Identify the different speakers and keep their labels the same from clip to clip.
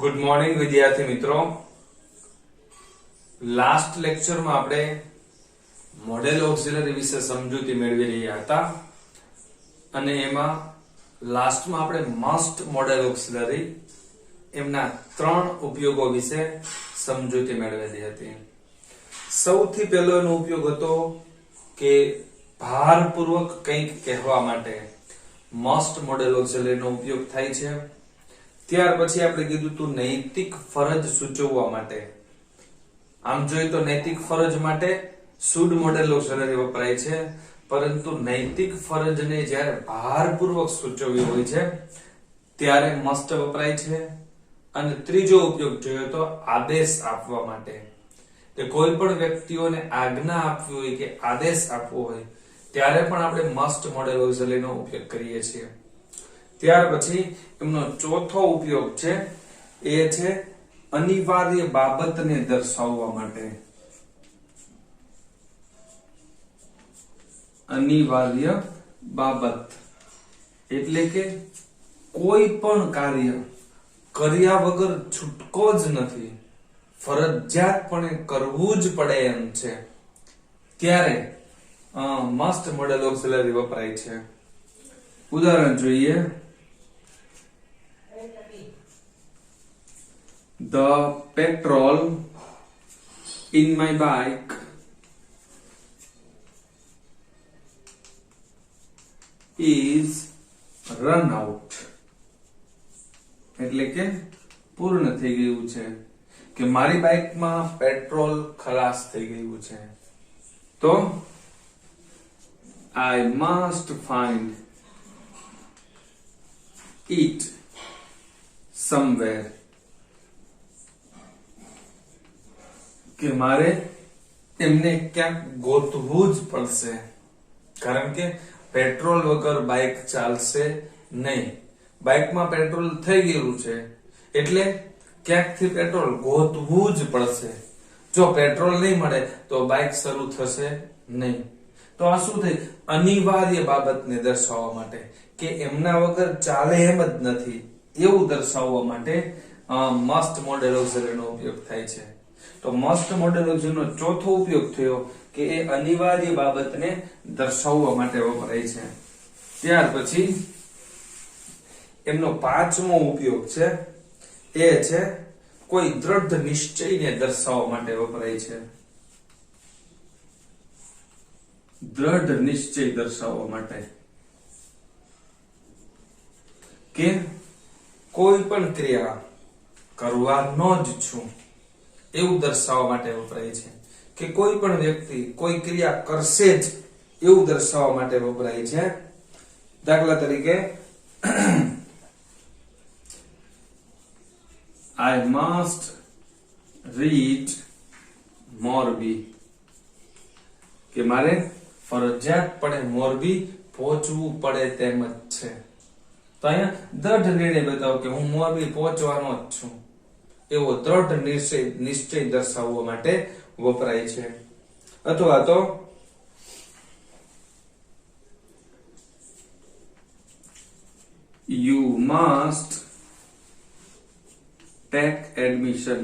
Speaker 1: Good morning વિદ્યાર્થી મિત્રો. Last લેક્ચરમાં આપણે મોડેલ ઓક્સિલરી વિશે સમજૂતી મેળવી રહ્યા હતા અને એમાં લાસ્ટમાં આપણે મસ્ટ મોડેલ ઓક્સિલરી એમના 3 ઉપયોગો વિશે સમજૂતી મેળવેલી હતી. સૌથી પહેલો એનો ઉપયોગ હતો કે ભારપૂર્વક કંઈક કહેવા માટે મસ્ટ મોડેલ ઓક્સિલરીનો ઉપયોગ થાય છે. ત્યાર પછી આપણે કીધું તું નૈતિક ફરજ સૂચવવા માટે. આમ જોઈએ તો નૈતિક ફરજ માટે શુડ મોડેલ ઓક્સિલરી વપરાય છે, પરંતુ નૈતિક ફરજને જ્યારે ભારપૂર્વક સૂચવવી હોય છે ત્યારે મસ્ટ વપરાય છે. અને ત્રીજો ઉપયોગ જોઈએ તો આદેશ આપવા માટે, કે કોઈ પણ વ્યક્તિઓને આજ્ઞા આપવી હોય કે આદેશ આપવો હોય ત્યારે પણ આપણે મસ્ટ મોડેલ ઓક્સિલરીનો ઉપયોગ કરીએ છીએ. ત્યાર પછી એમનો ચોથો ઉપયોગ છે એ છે અનિવાર્ય બાબતને દર્શાવવા માટે. અનિવાર્ય બાબત એટલે કે કોઈ પણ કાર્ય કર્યા વગર છૂટકો જ નથી, ફરજિયાતપણે કરવું જ પડે એમ છે, ત્યારે મસ્ટ મોડેલ ઓક્સિલરી વપરાય છે. ઉદાહરણ જોઈએ. The petrol in my bike is run out. એટલે કે પૂર્ણ થઈ ગયું છે, કે મારી બાઇકમાં પેટ્રોલ ખલાસ થઈ ગયું છે. તો I must find it somewhere. કે મારે એમને ક્યાંક ગોતવું જ પડશે, કારણ કે પેટ્રોલ વગર બાઇક ચાલશે નહીં. બાઇકમાં પેટ્રોલ થઈ ગયેલું છે એટલે ક્યાંકથી પેટ્રોલ ગોતવું જ પડશે. જો પેટ્રોલ નહીં મળે તો બાઇક શરૂ થશે નહીં. તો આ શું થઈ? અનિવાર્ય બાબતને દર્શાવવા માટે, કે એમના વગર ચાલે એમ જ નથી એવું દર્શાવવા માટે મસ્ટ મોડેલ ઓક્સિલરીનો ઉપયોગ થાય છે. તો મસ્ટ મોડેલ ઓક્સિલરીનો ચોથો ઉપયોગ થયો કે એ અનિવાર્ય બાબતને દર્શાવવા માટે વપરાય છે. ત્યાર પછી એમનો પાંચમો ઉપયોગ છે એ છે કોઈ દ્રઢ નિશ્ચયને દર્શાવવા માટે વપરાય છે. દ્રઢ નિશ્ચય દર્શાવવા માટે, કે કોઈ પણ ક્રિયા કરવાનો જ છું એવું દર્શાવવા માટે વપરાય છે, કે કોઈ પણ વ્યક્તિ કોઈ ક્રિયા કરશે જ એવું દર્શાવવા માટે વપરાય છે. દાખલા તરીકે I must reach મોરબી, કે મારે ફરજિયાતપણે મોરબી પહોંચવું પડે તેમ જ છે. તો અહીંયા દ્રઢ નિર્ણય બતાવો કે હું મોરબી પહોંચવાનો જ છું, એવો દ્રઢ નિશ્ચય દર્શાવવા માટે વપરાય છે. અથવા તો you must take admission,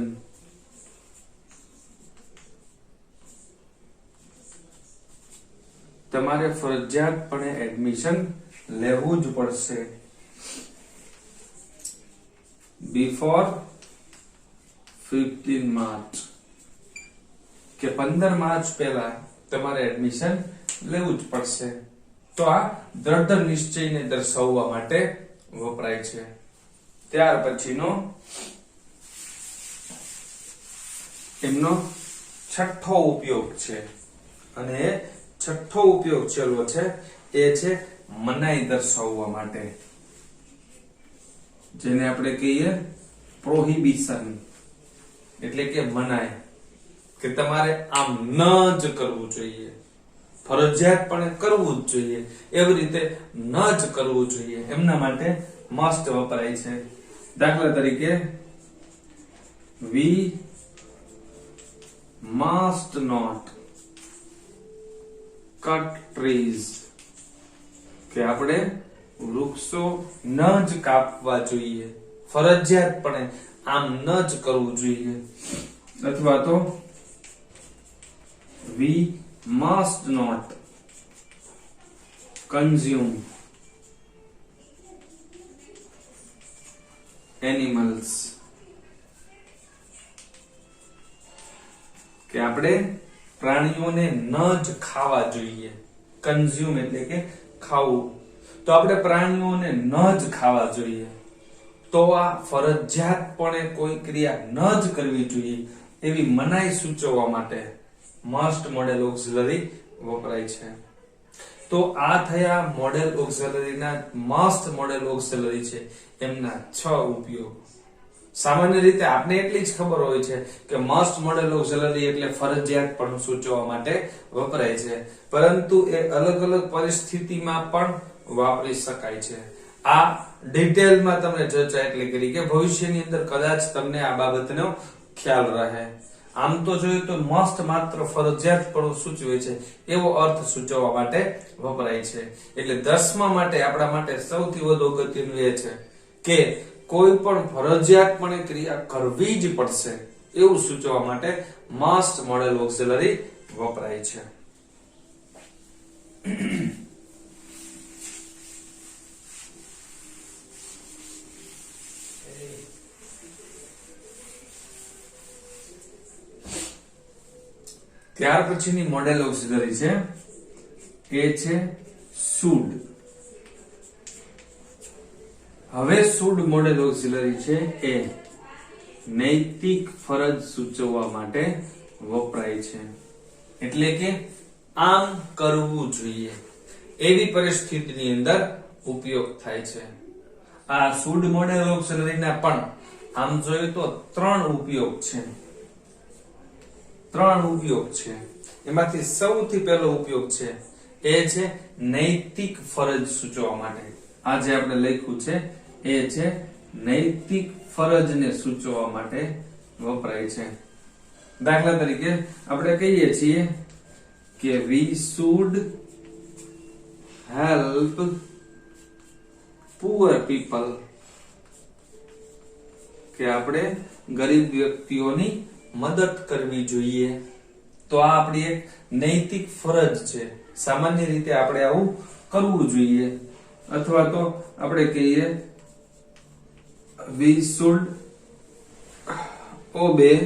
Speaker 1: તમારે ફરજિયાતપણે એડમિશન લેવું જ પડશે. બિફોર 15 માર્ચ, કે 15 માર્ચ પહેલા તમારે એડમિશન લેવું જ પડશે. તો આ દ્રઢ નિશ્ચયને દર્શાવવા માટે વપરાય છે. ત્યાર પછીનો એમનો છઠ્ઠો ઉપયોગ છે, અને છઠ્ઠો ઉપયોગ ચલો છે એ છે મનાઈ દર્શાવવા માટે, જેને આપણે કહીએ પ્રોહિબિશન. એટલે કે મનાઈ, કે તમારે આમ ન જ કરવું જોઈએ, ફરજિયાતપણે કરવું જ જોઈએ, એવી રીતે ન જ કરવું જોઈએ, એમના માટે મસ્ટ વપરાય છે. દાખલા તરીકે we must not cut trees, કે આપણે વૃક્ષો ન જ કાપવા જોઈએ, ફરજિયાતપણે આમ ન જ કરવું જોઈએ, અથવા તો we must not consume animals, કે આપણે પ્રાણીઓને ન જ ખાવા જોઈએ. કન્ઝ્યુમ એટલે કે ખાવું, તો આપણે પ્રાણીઓને ન જ ખાવા જોઈએ. તો આ ફરજિયાતપણે કોઈ ક્રિયા ન જ કરવી જોઈએ એવી મનાઈ સૂચવવા માટે મસ્ટ મોડેલ ઓક્સિલરી વપરાય છે. તો આ થયા મોડેલ ઓક્સિલરીના મસ્ટ મોડેલ ઓક્સિલરી છે એમના 6 ઉપયોગ. સામાન્ય રીતે આપણે એટલી જ ખબર હોય છે કે મસ્ટ મોડેલ ઓક્સિલરી એટલે ફરજિયાત પણ સૂચવવા માટે વપરાય છે, પરંતુ એ અલગ અલગ પરિસ્થિતિમાં પણ વાપરી શકાય છે. આ ડિટેલમાં તમને ચર્ચા એટલે કરી કે ભવિષ્યની અંદર કદાચ તમને આ બાબતનો ખ્યાલ રહે. આમ તો જોઈએ તો મસ્ટ માત્ર ફરજિયાત પણ સૂચવે છે એવો અર્થ સૂચવવા માટે વપરાય છે. એટલે 10મા માટે આપણા માટે સૌથી વધુ અગત્યનું એ છે કે કોઈ પણ ફરજિયાતપણે ક્રિયા કરવી જ પડશે એવું સૂચવવા માટે મસ્ટ મોડેલ ઓક્સિલરી વપરાય છે. ત્યાર પછીની મોડેલ ઓક્સિલરી છે એ છે શુડ. હવે શુડ મોડેલ ઓક્સિલરી છે એ નૈતિક ફરજ સૂચવવા માટે વપરાય છે. એટલે કે આમ કરવું જોઈએ એવી પરિસ્થિતિની અંદર ઉપયોગ થાય છે. આ શુડ મોડેલ ઓક્સિલરીના પણ આમ જોઈએ તો 3 ઉપયોગ છે. 3 ઉપયોગ છે. એમાંથી સૌથી પહેલો ઉપયોગ છે એ છે નૈતિક ફરજ સૂચવવા માટે. આ જે આપણે લખ્યું છે એ છે નૈતિક ફરજને સૂચવવા માટે વપરાય છે. દાખલા તરીકે આપણે કહીએ છીએ કે we should help poor people, કે આપણે ગરીબ વ્યક્તિઓની મદદ કરવી જોઈએ. તો આ આપણી એક નૈતિક ફરજ છે. સામાન્ય રીતે આપણે આવું કરવું જોઈએ. અથવા તો આપણે કહીએ we should obey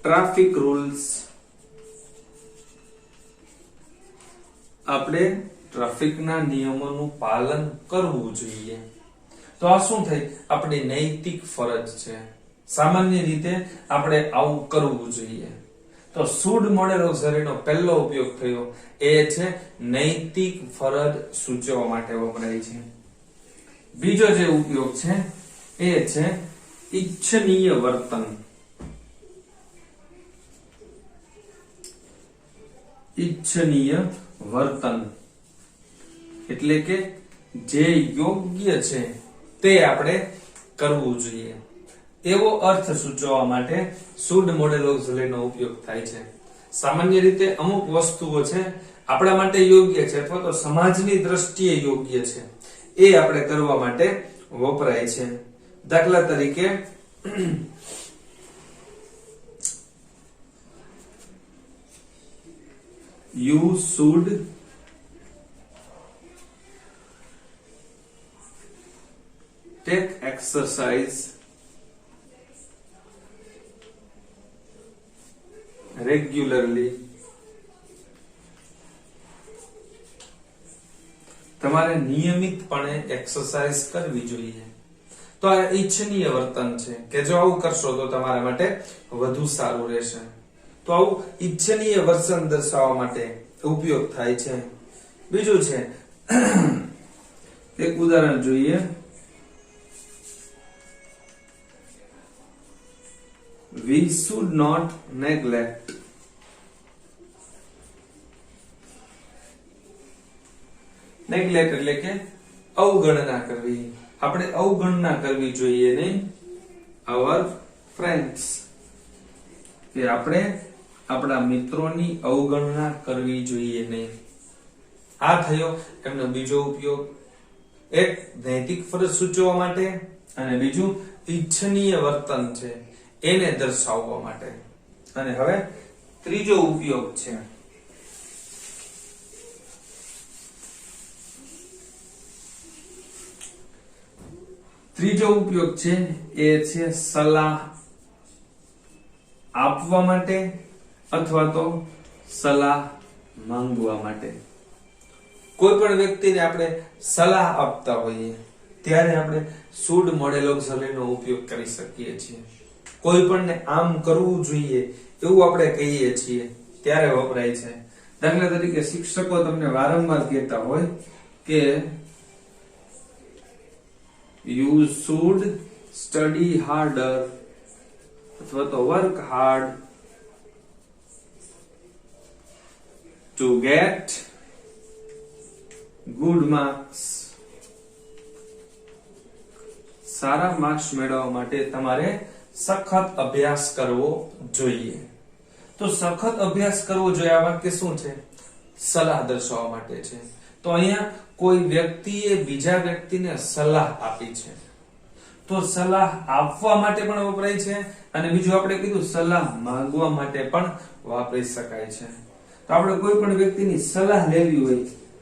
Speaker 1: traffic rules, આપણે ટ્રાફિકના નિયમોનું પાલન કરવું જોઈએ. તો આ શું થઈ? આપણી નૈતિક ફરજ છે. સામાન્ય રીતે આપણે આવું કરવું જોઈએ. તો શુડ મોડેલ ઓક્સિલરીનો પહેલો ઉપયોગ થયો એ છે નૈતિક ફરજ સૂચવવા માટે વપરાય છે. બીજો જે ઉપયોગ છે એ છે ઈચ્છનીય વર્તન. ઈચ્છનીય વર્તન એટલે કે જે યોગ્ય છે તે આપણે કરવું જોઈએ એવો અર્થ સૂચવવા માટે શુડ મોડેલ ઓક્સિલરીનો ઉપયોગ થાય છે. સામાન્ય રીતે અમુક વસ્તુઓ છે આપણા માટે યોગ્ય છે અથવા તો સમાજની દ્રષ્ટિએ યોગ્ય છે એ આપણે કરવા માટે વપરાય છે. દાખલા તરીકે you should take exercise regularly. તમારે નિયમિતપણે એક્સરસાઇઝ કરવી જોઈએ. તો આ ઈચ્છનીય વર્તન છે કે જો આવું કરશો તો તમારા માટે વધુ સારું રહેશે. તો આવું ઈચ્છનીય વર્તન દર્શાવવા માટે ઉપયોગ થાય છે. બીજું છે એક ઉદાહરણ જોઈએ. We should not neglect. neglect એટલે કે અવગણના કરવી. આપણે અવગણના કરવી જોઈએ નહીં our friends, કે આપણે આપણા મિત્રોની અવગણના કરવી જોઈએ નહીં. આ થયો એમનો બીજો ઉપયોગ. એક નૈતિક ફરજ સૂચવવા માટે અને બીજું ઈચ્છનીય વર્તન છે એને દર્શાવવા માટે. અને હવે ત્રીજો ઉપયોગ છે એ છે સલાહ આપવા માટે અથવા તો સલાહ માંગવા માટે. કોઈ પણ વ્યક્તિને આપણે સલાહ આપતા હોઈએ ત્યારે આપણે શુડ મોડેલ ઓક્ઝિલરીનો ઉપયોગ કરી શકીએ છીએ. કોઈ પણને આમ કરવું જોઈએ એવું આપણે કહીએ છીએ ત્યારે વપરાય છે. દાખલા તરીકે શિક્ષકો તમને વારંવાર કહેતા હોય કે you should study harder અથવા તો work hard to get good marks. Sara marks મેળવવા માટે તમારે સખત અભ્યાસ કરવો જોઈએ. તો સખત અભ્યાસ કરવો જોઈએ આ વાક્ય શું છે? સલાહ દર્શાવવા માટે છે. તો અહીંયા કોઈ વ્યક્તિએ બીજા વ્યક્તિને સલાહ આપી છે તો સલાહ આપવા માટે પણ વપરાય છે અને બીજું આપણે કીધું સલાહ માંગવા માટે પણ વાપરી શકાય છે. તો આપણે કોઈ પણ વ્યક્તિની સલાહ લેવી હોય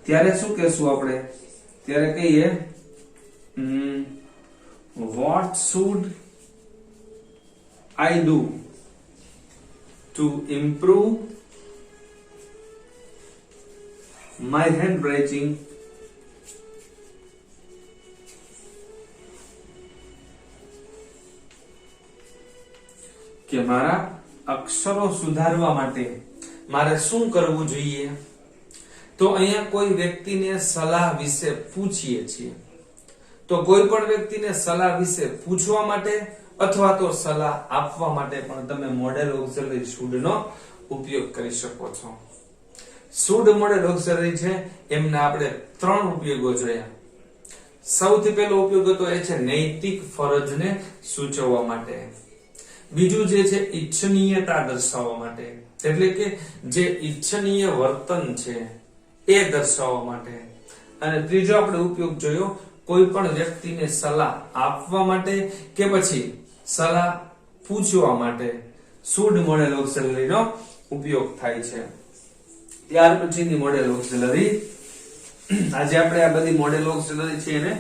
Speaker 1: ત્યારે શું કહેશું આપણે? ત્યારે કહીએ what should I do to improve my handwriting? કે મારા અક્ષરો સુધારવા માટે મારે શું કરવું જોઈએ? તો અહીંયા કોઈ વ્યક્તિને સલાહ વિશે પૂછીએ છીએ તો કોઈ પણ વ્યક્તિને સલાહ વિશે પૂછવા માટે અથવા તો સલાહ આપવા માટે પણ તમે મોડેલ ઓક્ઝિલરી શુડ નો ઉપયોગ કરી શકો છો. શુડ મોડેલ ઓક્ઝિલરી છે એમના આપણે 3 ઉપયોગો જોયા. સૌથી પહેલો ઉપયોગ હતો એ છે નૈતિક ફરજને સૂચવવા માટે. બીજું જે છે ઈચ્છનીયતા દર્શાવવા માટે એટલે કે જે ઈચ્છનીય વર્તન છે એ દર્શાવવા માટે. અને ત્રીજો આપણે ઉપયોગ જોયો કોઈ પણ વ્યક્તિને સલાહ આપવા માટે કે પછી સલાહ પૂછવા માટે શુડ મોડેલ ઓક્ઝિલરીનો ઉપયોગ થાય છે. ત્યાર પછીની મોડેલ ઓક્ઝિલરી આજે આપણે આ બધી મોડેલ ઓક્ઝિલરી છે એને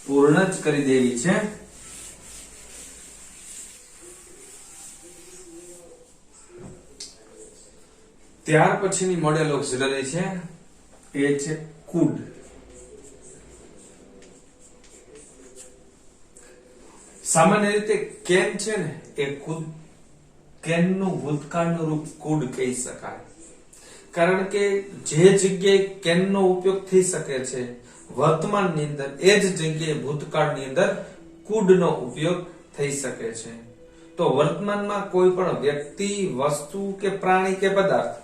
Speaker 1: પૂર્ણ જ કરી દેવી છે. ત્યાર પછીની મોડેલ ઓક્ઝિલરી છે એ છે could. સામાન્ય રીતે can છે ને એ could can નું ભૂતકાળનું રૂપ could કહી શકાય. કારણ કે જે જગ્યાએ can નો ઉપયોગ થઈ શકે છે વર્તમાનની અંદર એ જ જગ્યાએ ભૂતકાળની અંદર could નો ઉપયોગ થઈ શકે છે. તો વર્તમાનમાં કોઈ પણ વ્યક્તિ, વસ્તુ કે પ્રાણી કે પદાર્થ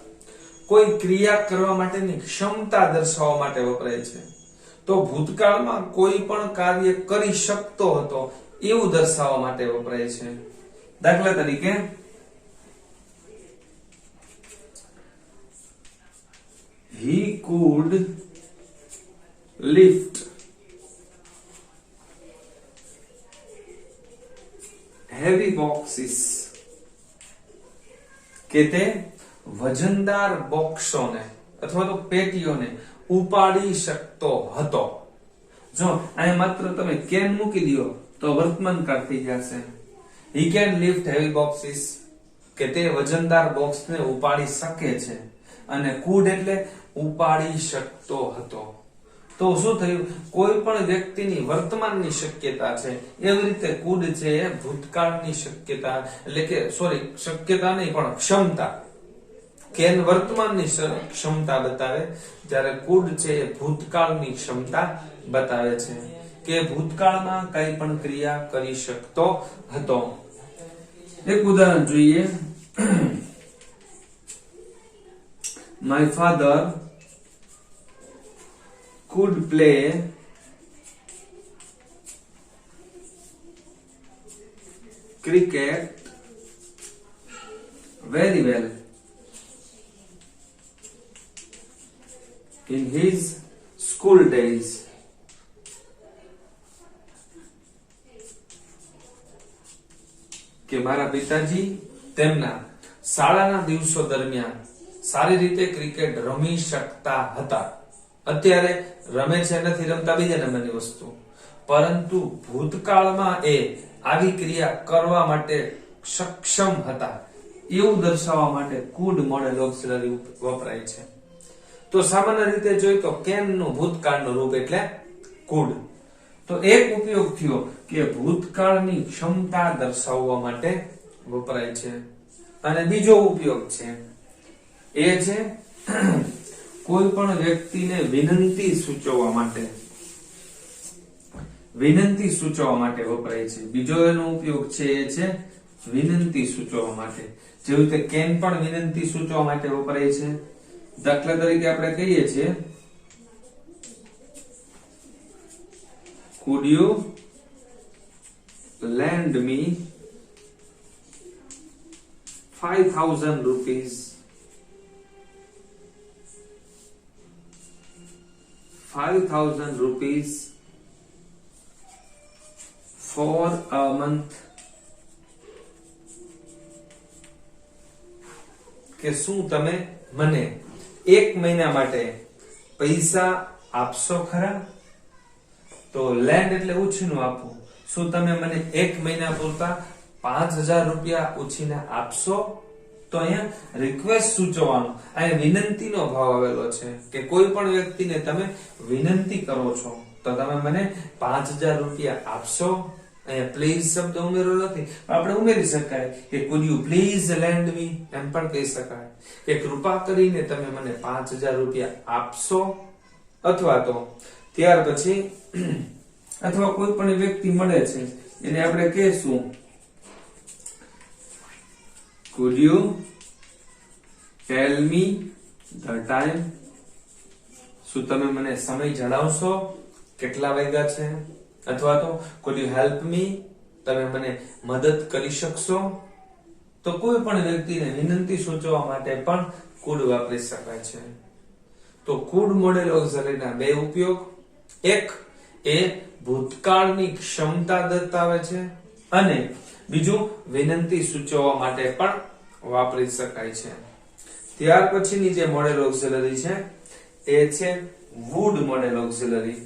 Speaker 1: કોઈ ક્રિયા કરવા માટેની ક્ષમતા દર્શાવવા માટે વપરાય છે. તો ભૂતકાળમાં કોઈ પણ કાર્ય કરી શકતો હતો એવું દર્શાવવા માટે વપરાય છે. દાખલા તરીકે he could lift heavy boxes કે તે વજનદાર બોક્સોને અથવા તો પેટીઓને ઉપાડી શકતો હતો. જો અહીં માત્ર તમે કેન મૂકી દો તો વર્તમાન કાળ થઈ જશે. he can lift heavy boxes કે તે વજનદાર બોક્સને ઉપાડી શકે છે અને could એટલે ઉપાડી શકતો હતો. તો શું થયું? કોઈ પણ વ્યક્તિની વર્તમાનની શક્યતા છે એવી રીતે could છે એ ભૂતકાળની શક્યતા એટલે કે શક્યતા નહીં પણ ક્ષમતા. કેન વર્તમાનની ક્ષમતા બતાવે જ્યારે could છે એ ભૂતકાળની ક્ષમતા બતાવે છે કે ભૂતકાળમાં કઈ પણ ક્રિયા કરી શકતો હતો. એક ઉદાહરણ જોઈએ. My father could play cricket very well in his school days. કે મારા પિતાજી તેમના શાળાના દિવસો દરમિયાન સારી રીતે ક્રિકેટ રમી શકતા હતા. અત્યારે રમે છે નથી રમતા બીજા નંબરની વસ્તુ, પરંતુ ભૂતકાળમાં એ આવી ક્રિયા કરવા માટે સક્ષમ હતા એવું દર્શાવવા માટે કુડ મોડેલ ઓક્સિલરી વપરાય છે. તો સામાન્ય રીતે જોઈએ તો કેન નું ભૂતકાળનું રૂપ એટલે કુડ. તો એક ઉપયોગ થયો કે ભૂતકાળની ક્ષમતા દર્શાવવા માટે વપરાય છે. અને બીજો ઉપયોગ છે એ છે કોઈ પણ વ્યક્તિને વિનંતી સૂચવવા માટે, વિનંતી સૂચવવા માટે વપરાય છે. બીજો એનો ઉપયોગ છે એ છે વિનંતી સૂચવવા માટે. જેવી રીતે કેન પણ વિનંતી સૂચવવા માટે વપરાય છે. દાખલા તરીકે આપણે કહીએ છીએ could you lend me 5,000 rupees 5,000 rupees for a month. કે શું તમે મને એક મહિના માટે પૈસા આપશો ખરા? તો લેન્ડ એટલે ઉછીનું આપવું. શું તમે મને એક મહિના પૂરતા 5,000 રૂપિયા ઉછીને આપશો? તો અહીંયા રિક્વેસ્ટ સૂચવવાનો, અહીંયા વિનંતીનો ભાવ આવેલો છે કે કોઈ પણ વ્યક્તિને તમે વિનંતી કરો છો તો તમે મને 5,000 રૂપિયા આપશો. અહીંયા પ્લીઝ શબ્દ ઉમેરેલો નથી, આપણે ઉમેરી શકાય કે could you please lend me, એમ પણ કહી શકાય કે કૃપા કરીને તમે મને 5,000 રૂપિયા આપશો. અથવા તો ત્યાર પછી અથવા કોઈ પણ વ્યક્તિ મળે છે એને આપણે કહેશું could you tell me the time, શું તમે મને સમય જણાવશો કેટલા વાગ્યા છે? અથવા તો could you help me, તમે મને મદદ કરી શકશો? તો કોઈ પણ વ્યક્તિને વિનંતી સૂચવવા માટે પણ could વાપરી શકાય છે. તો could મોડેલ ઓક્સિલરીના બે ઉપયોગ, એક એ ભૂતકાળની ક્ષમતા દર્શાવે છે અને બીજું વિનંતી સૂચવવા માટે પણ વાપરી શકાય છે. ત્યાર પછીની જે મોડેલ ઓક્સિલરી છે એ છે વુડ મોડેલ ઓક્સિલરી.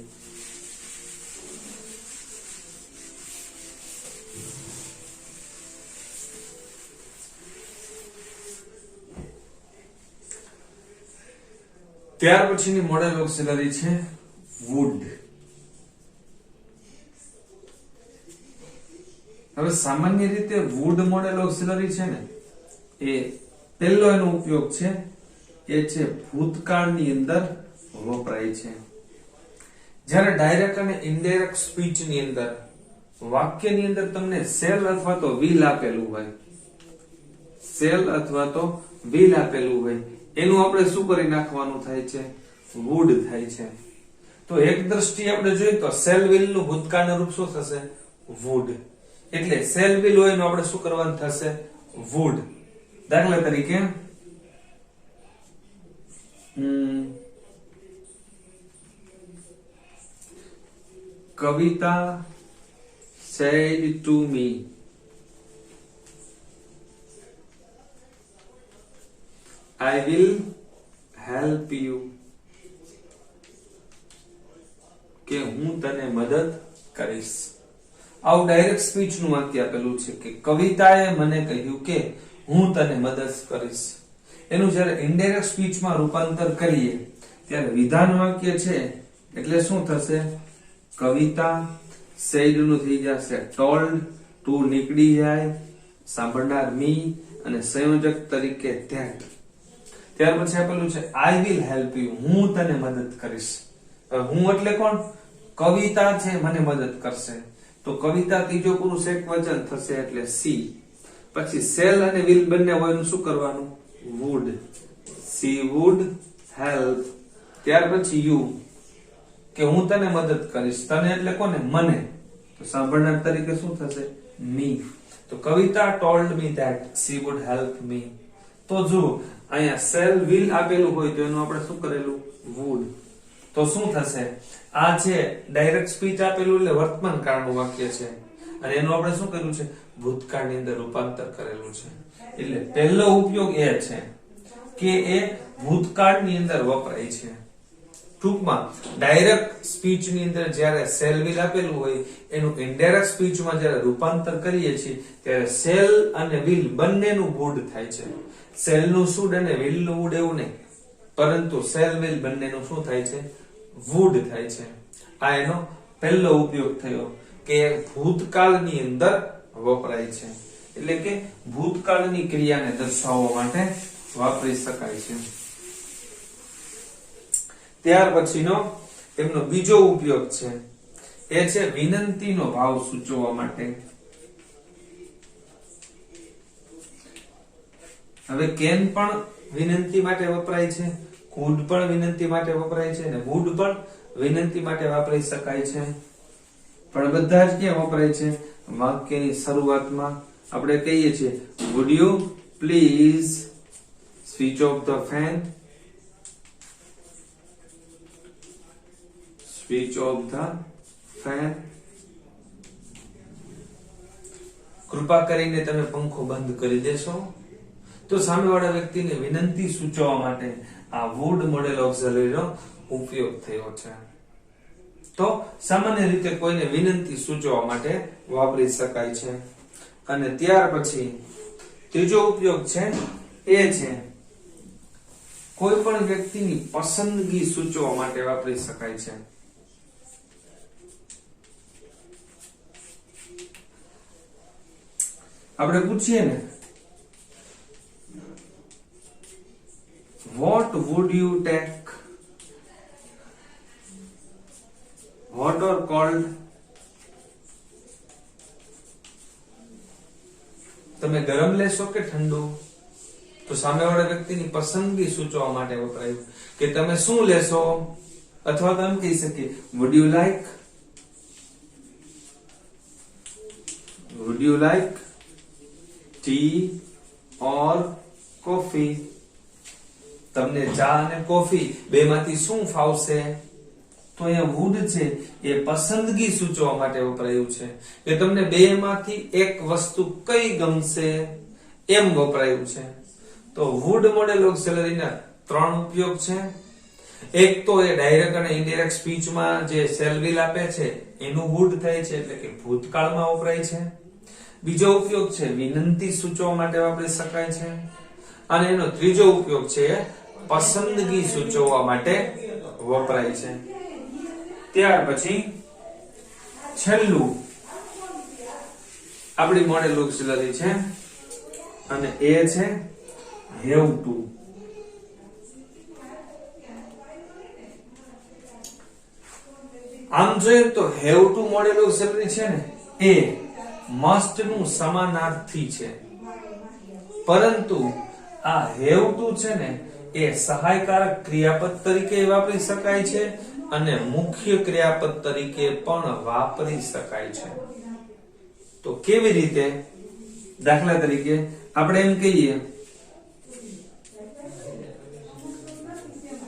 Speaker 1: ત્યાર પછીની મોડેલ ઓક્સિલરી છે વુડ. હવે સામાન્ય રીતે વુડ મોડેલ ઓક્સિલરી છે ને એ પહેલો એનો ઉપયોગ છે એ છે ભૂતકાળની અંદર વપરાય છે. જ્યારે ડાયરેક્ટ અને ઇનડાયરેક્ટ સ્પીચ ની અંદર વાક્યની અંદર તમને સેલ અથવા તો વિલ આપેલું હોય, સેલ અથવા તો વિલ આપેલું હોય એનું આપણે શું કરી નાખવાનું થાય છે? વુડ થાય છે. તો એક દ્રષ્ટિએ આપણે જોઈએ તો સેલ વિલ નું ભૂતકાળનું રૂપ શું થશે? વુડ. એટલે સેલ વિલ હોય એનું આપણે શું કરવાનું થશે? વુડ. દાખલા તરીકે કવિતા said to me I will help you, કે હું તને મદદ કરીશ. આવું ડાયરેક્ટ સ્પીચ નું વાક્ય આપેલું છે કે કવિતાએ મને કહ્યું કે હું તને મદદ કરીશ. એનું જ્યારે ઇનડાયરેક્ટ સ્પીચમાં રૂપાંતર કરીએ ત્યારે વિધાન વાક્ય છે એટલે શું થશે? કવિતા said નું થઈ જશે told, to નીકળી જાય, સાંભળનાર મી અને સંયોજક તરીકે that. ત્યાર પછી આપેલું છે I will help you, હું તને મદદ કરીશ. હું એટલે કોણ? કવિતા છે મને મદદ કરશે. તો કવિતા ત્રીજો પુરુષ એક વચન થશે એટલે she. પછી shall અને will બંને હોય શું કરવાનું? would. she would help. ત્યાર પછી you કે હું તને મદદ કરીશ. તને એટલે કોને? મને. તો સાંભળનાર તરીકે શું થશે? me. તો કવિતા told me that she would help me. તો જો અહીંયા shall will આપેલું હોય તો એનું આપણે શું કરેલું? would. તો શું થશે? આ છે ડાયરેક્ટ સ્પીચ આપેલું એટલે વર્તમાન કાળનું વાક્ય છે અને એનું આપણે શું કર્યું છે, ભૂતકાળની અંદર રૂપાંતર કરેલું છે. એટલે પહેલો ઉપયોગ એ છે કે એ ભૂતકાળની અંદર વપરાય છે. ટૂંકમાં ડાયરેક્ટ સ્પીચ ની અંદર જ્યારે શેલ વિલ આપેલું હોય એનું ઇનડાયરેક્ટ સ્પીચમાં જ્યારે રૂપાંતર કરીએ છીએ ત્યારે શેલ અને વિલ બંનેનું વુડ થાય છે. શેલ નું શુડ અને વિલ નું વુડ એવું નહીં, પરંતુ શેલ વિલ બંનેનું શું થાય છે, વુડ થાય છે. આ એનો પહેલો ઉપયોગ થયો કે ભૂતકાળની અંદર વપરાય છે, એટલે કે ભૂતકાળની ક્રિયાને દર્શાવવા માટે વાપરી શકાય છે. ત્યાર પછીનો એમનો બીજો ઉપયોગ છે એ છે વિનંતીનો ભાવ સૂચવવા માટે. હવે કેન પણ વિનંતી માટે વપરાય છે, કુડ પણ વિનંતી માટે વપરાય છે અને વુડ પણ વિનંતી માટે વાપરી શકાય છે. પણ બધા જ ક્યાં વપરાય છે, વાક્યની શરૂઆતમાં આપણે કહીએ છીએ would you please switch off the fan, switch off the fan, કૃપા કરીને તમે પંખો બંધ કરી દેશો. તો સામેવાળા વ્યક્તિને વિનંતી સૂચવવા માટે આ વુડ મોડેલ ઓક્ઝિલરીનો ઉપયોગ થયો છે. તો સામાન્ય રીતે કોઈને વિનંતી સૂચવવા માટે વાપરી શકાય છે. અને ત્યાર પછી ત્રીજો ઉપયોગ છે એ છે કોઈ પણ વ્યક્તિની પસંદગી સૂચવવા માટે વાપરી શકાય છે. આપણે પૂછીએ ને, what would you take, hot or cold? તમે ગરમ લેશો કે ઠંડુ? તો સામેવાળા વ્યક્તિની પસંદગી સૂચવવા માટે વપરાયું કે તમે શું લેશો, અથવા તો એમ કહી શકીએ would you like tea or coffee? તમને ચા અને કોફી બેમાંથી શું ફાવશે? તો અહીંયા વુડ છે એ પસંદગી સૂચવવા માટે વપરાયું છે કે તમને બેમાંથી એક વસ્તુ કઈ ગમશે એમ વપરાયું છે. તો વુડ મોડેલ ઓક્ઝિલરીના ત્રણ ઉપયોગ છે. એક તો એ ડાયરેક્ટ અને ઇનડાયરેક્ટ સ્પીચમાં જે શેલ વિલ આપે છે એનું વુડ થાય છે, એટલે કે ભૂતકાળમાં વપરાય છે. બીજો ઉપયોગ છે વિનંતી સૂચવવા માટે વાપરી શકાય છે. અને એનો ત્રીજો ઉપયોગ છે પસંદગી સૂચવવા માટે વપરાય છે. ત્યાર પછી છેલ્લું આપણી મોડેલ ઓક્ઝિલરી છે અને એ છે હેવ ટુ. આમ જોઈએ તો હેવ ટુ મોડેલ ઓક્ઝિલરી છે ને એ મસ્ટ નું સમાનાર્થી છે, પરંતુ આ હેવ ટુ છે ને એ સહાયકારક ક્રિયાપદ તરીકે વાપરી શકાય છે અને મુખ્ય ક્રિયાપદ તરીકે પણ વાપરી શકાય છે. તો કેવી રીતે? દાખલા તરીકે આપણે એમ કહીએ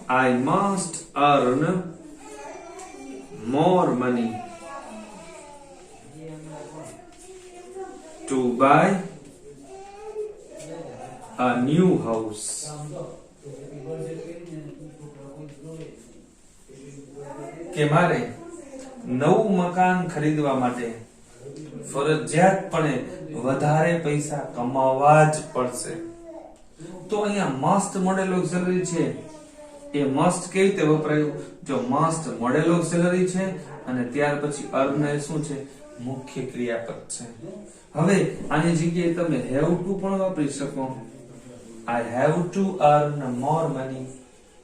Speaker 1: I must earn more money to buy a new house. કે મારે નવું મકાન ખરીદવા માટે ફરજિયાતપણે વધારે પૈસા કમાવા જ પડશે. તો અહીંયા મસ્ટ મોડેલ ઓક્ઝિલરી છે એ મસ્ટ કેવી રીતે વપરાયું? જો મસ્ટ મોડેલ ઓક્ઝિલરી છે અને ત્યાર પછી અર્ન એ શું છે? મુખ્ય ક્રિયાપદ છે. હવે આની જગ્યાએ તમે હેવ ટુ પણ વાપરી શકો. I have to earn more money,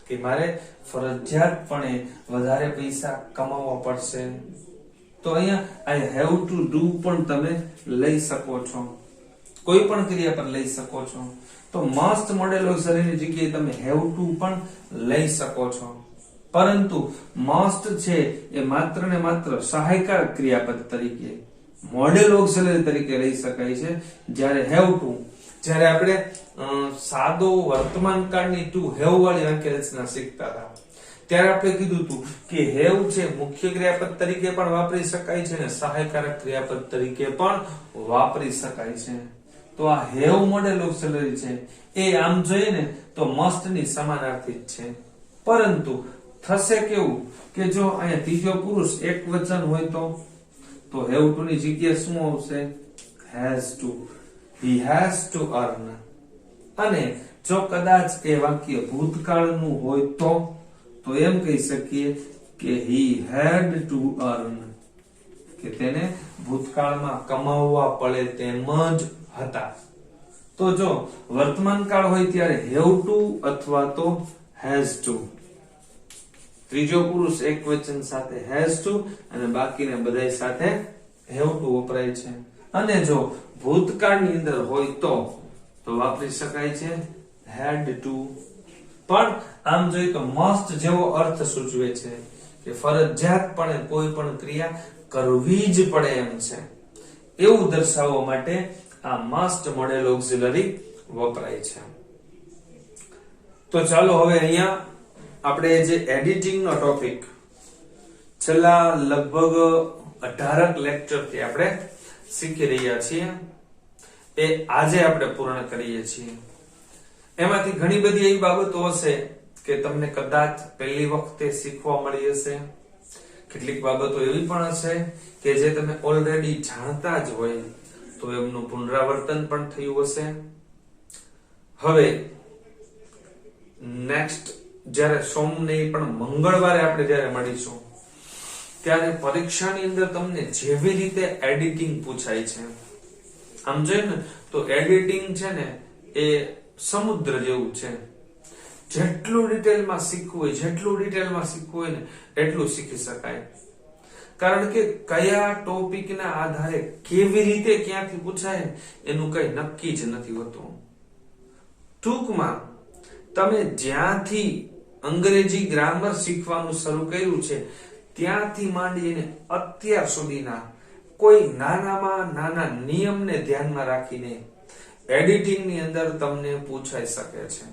Speaker 1: કે મારે ફરજિયાતપણે વધારે પૈસા કમાવવા પડશે. તો અહીંયા I have to do પણ તમે લઈ શકો છો, કોઈ પણ ક્રિયા પર લઈ શકો છો. તો મસ્ટ મોડેલ ઓક્ઝિલરીની જગ્યાએ તમે have to પણ લઈ શકો છો, પરંતુ મસ્ટ છે એ માત્ર ને માત્ર સહાયકાર ક્રિયાપદ તરીકે મોડેલ ઓક્ઝિલરી તરીકે લઈ શકાય છે. જ્યારે have to, જ્યારે આપણે સાદો વર્તમાન કાળની ટુ હેવ વાળી વાક્ય રચના શીખતા હતા ત્યારે આપણે કીધું હતું કે હેવ છે મુખ્ય ક્રિયાપદ તરીકે પણ વાપરી શકાય છે અને સહાયકારક ક્રિયાપદ તરીકે પણ વાપરી શકાય છે. તો આ હેવ મોડેલ ઓક્સિલરી છે એ આમ જોઈએ ને તો મસ્ટ ની સમાનાર્થી જ છે, પરંતુ થશે કેવું કે જો અહીંયા ત્રીજો પુરુષ એકવચન હોય તો હેવ ટુ ની જગ્યાએ શું આવશે? Has to. he has to earn. અને જો કદાચ એ વાક્ય ભૂતકાળનું હોય તો એમ કહી શકીએ કે he had to earn, કે તેને ભૂતકાળમાં કમાવવા પડે તેમ જ હતા. તો જો વર્તમાન કાળ હોય ત્યારે have to અથવા તો has to. ત્રીજો પુરુષ એકવચન સાથે has to અને બાકીના બધાય સાથે have to વપરાય છે. અને જો ભૂતકાળની અંદર હોય તો વાપરી શકાય છે had to. પણ આમ જોઈએ તો મસ્ટ જેવો અર્થ સૂચવે છે કે ફરજિયાતપણે કોઈ પણ ક્રિયા કરવી જ પડે એમ છે, એવું દર્શાવવા માટે આ મસ્ટ મોડેલ ઓક્સિલરી વપરાય છે. તો ચાલો હવે અહીંયા આપણે જે એડિટિંગ નો ટોપિક છેલ્લા લગભગ 18 લેક્ચર થી આપણે શીખી રહ્યા છીએ એ આજે આપણે પૂર્ણ કરીએ છીએ. એમાંથી ઘણી બધી એવી બાબતો હશે કે તમને કદાચ પહેલી વખતે શીખવા મળી હશે, કેટલીક બાબતો એવી પણ હશે કે જે તમે ઓલરેડી જાણતા જ હોય તો એમનું પુનરાવર્તન પણ થયું હશે. હવે નેક્સ્ટ જ્યારે સોમને પણ મંગળવારે આપણે જ્યારે મળીશું ત્યારે પરીક્ષાની અંદર તમને જેવી રીતે એડિટિંગ પૂછાય છે, આમ જોઈએ ને તો એડિટિંગ છે ને એ સમુદ્ર જેવું છે. જેટલું ડિટેલમાં શીખવું હોય ને એટલું શીખી શકાય. કારણ કે કયા ટોપિકના આધારે કેવી રીતે ક્યાંથી પૂછાય એનું કઈ નક્કી જ નથી હોતું. ટૂંકમાં તમે જ્યાંથી અંગ્રેજી ગ્રામર શીખવાનું શરૂ કર્યું છે ત્યાંથી માંડીને અત્યાર સુધીના કોઈ નાનામાં નાના નિયમને ધ્યાનમાં રાખીને એડિટિંગની અંદર તમને પૂછાઈ શકે છે.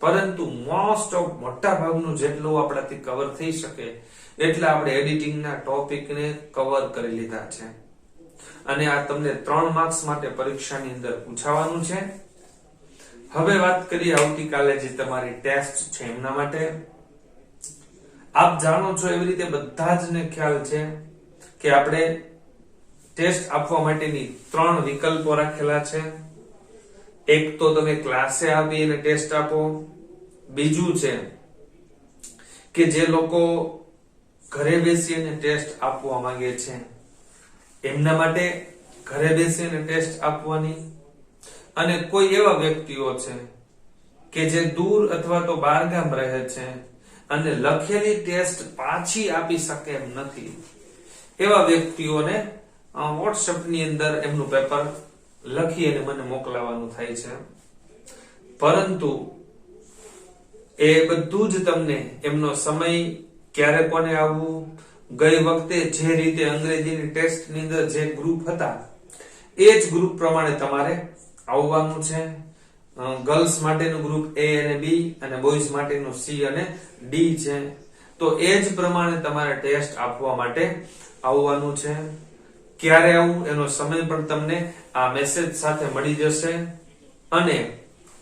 Speaker 1: પરંતુ મોસ્ટ ઓફ મોટા ભાગનું જેટલું આપણાથી કવર થઈ શકે એટલે આપણે એડિટિંગના ટોપિકને કવર કરી લીધા છે અને આ તમને 3 માર્ક્સ માટે પરીક્ષાની અંદર પૂછાવાનું છે. હવે વાત કરીએ આવતીકાલે જે તમારી ટેસ્ટ છે એમના માટે. આપ જાણો છો એવી રીતે બધા જ ને ખ્યાલ છે કે આપણે ટેસ્ટ આપવા માટેની 3 વિકલ્પો રાખેલા છે. એક તો તમે ક્લાસે આવી અને ટેસ્ટ આપો, બીજું છે કે જે લોકો ઘરે બેસીને ટેસ્ટ આપવા માંગે છે એમના માટે ઘરે બેસીને ટેસ્ટ આપવાની, અને કોઈ એવા વ્યક્તિઓ છે કે જે દૂર અથવા તો બહારગામ રહે છે અને લખેલી ટેસ્ટ પાછી આપી શકે એમ નથી, એવા વ્યક્તિઓને WhatsApp ની અંદર એમનું પેપર લખી અને મને મોકલાવાનું થાય છે. પરંતુ એ બધું જ તમને એમનો સમય, ક્યારે કોને આવવું, ગઈ વખતે જે રીતે અંગ્રેજીની ટેસ્ટની અંદર જે ગ્રુપ હતા એ જ ગ્રુપ પ્રમાણે તમારે આવવાનું છે. ગર્લ્સ માટેનું ગ્રુપ A અને B અને બોયઝ માટેનું C અને D છે. તો એ જ પ્રમાણે તમારે ટેસ્ટ આપવા માટે આવવાનું છે. ક્યારે આવું એનો સમય પણ તમને આ મેસેજ સાથે મળી જશે. અને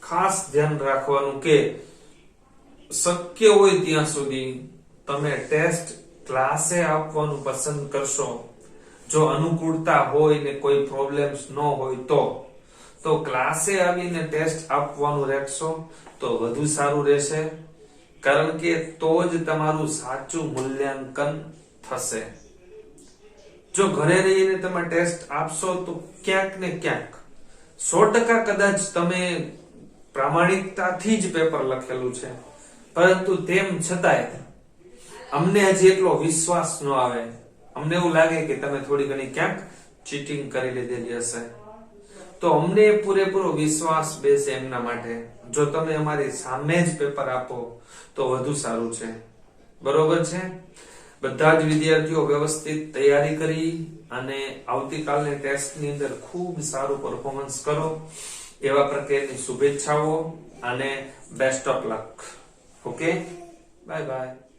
Speaker 1: ખાસ ધ્યાન રાખવાનું કે શક્ય હોય ત્યાં સુધી તમે ટેસ્ટ ક્લાસે આપવાનું પસંદ કરશો. જો અનુકૂળતા હોય ને કોઈ પ્રોબ્લેમ્સ ન હોય તો ક્લાસે આવીને ટેસ્ટ આપવાનું રાખશો તો વધુ સારું રહેશે. કારણ કે તો જ તમારું સાચું મૂલ્યાંકન થશે. જો ઘરે રહીને તમે ટેસ્ટ આપશો તો ક્યાંક ને ક્યાંક 100% કદાચ તમે પ્રામાણિકતાથી જ પેપર લખેલું છે, પરંતુ તેમ છતાંય અમને હજી એટલો વિશ્વાસ ન આવે, અમને એવું લાગે કે તમે થોડી ઘણી ક્યાંક ચીટિંગ કરી લીધેલી હશે. તો અમને પૂરેપૂરો વિશ્વાસ બેસે એમના માટે જો તમે અમારી સામે જ પેપર આપો તો વધુ સારું છે. બરોબર છે? બધા જ વિદ્યાર્થીઓ વ્યવસ્થિત તૈયારી કરી અને આવતીકાલની ટેસ્ટની અંદર ખૂબ સારું પરફોર્મન્સ કરો એવા પ્રકારની શુભેચ્છાઓ અને best of luck. Okay. Bye bye.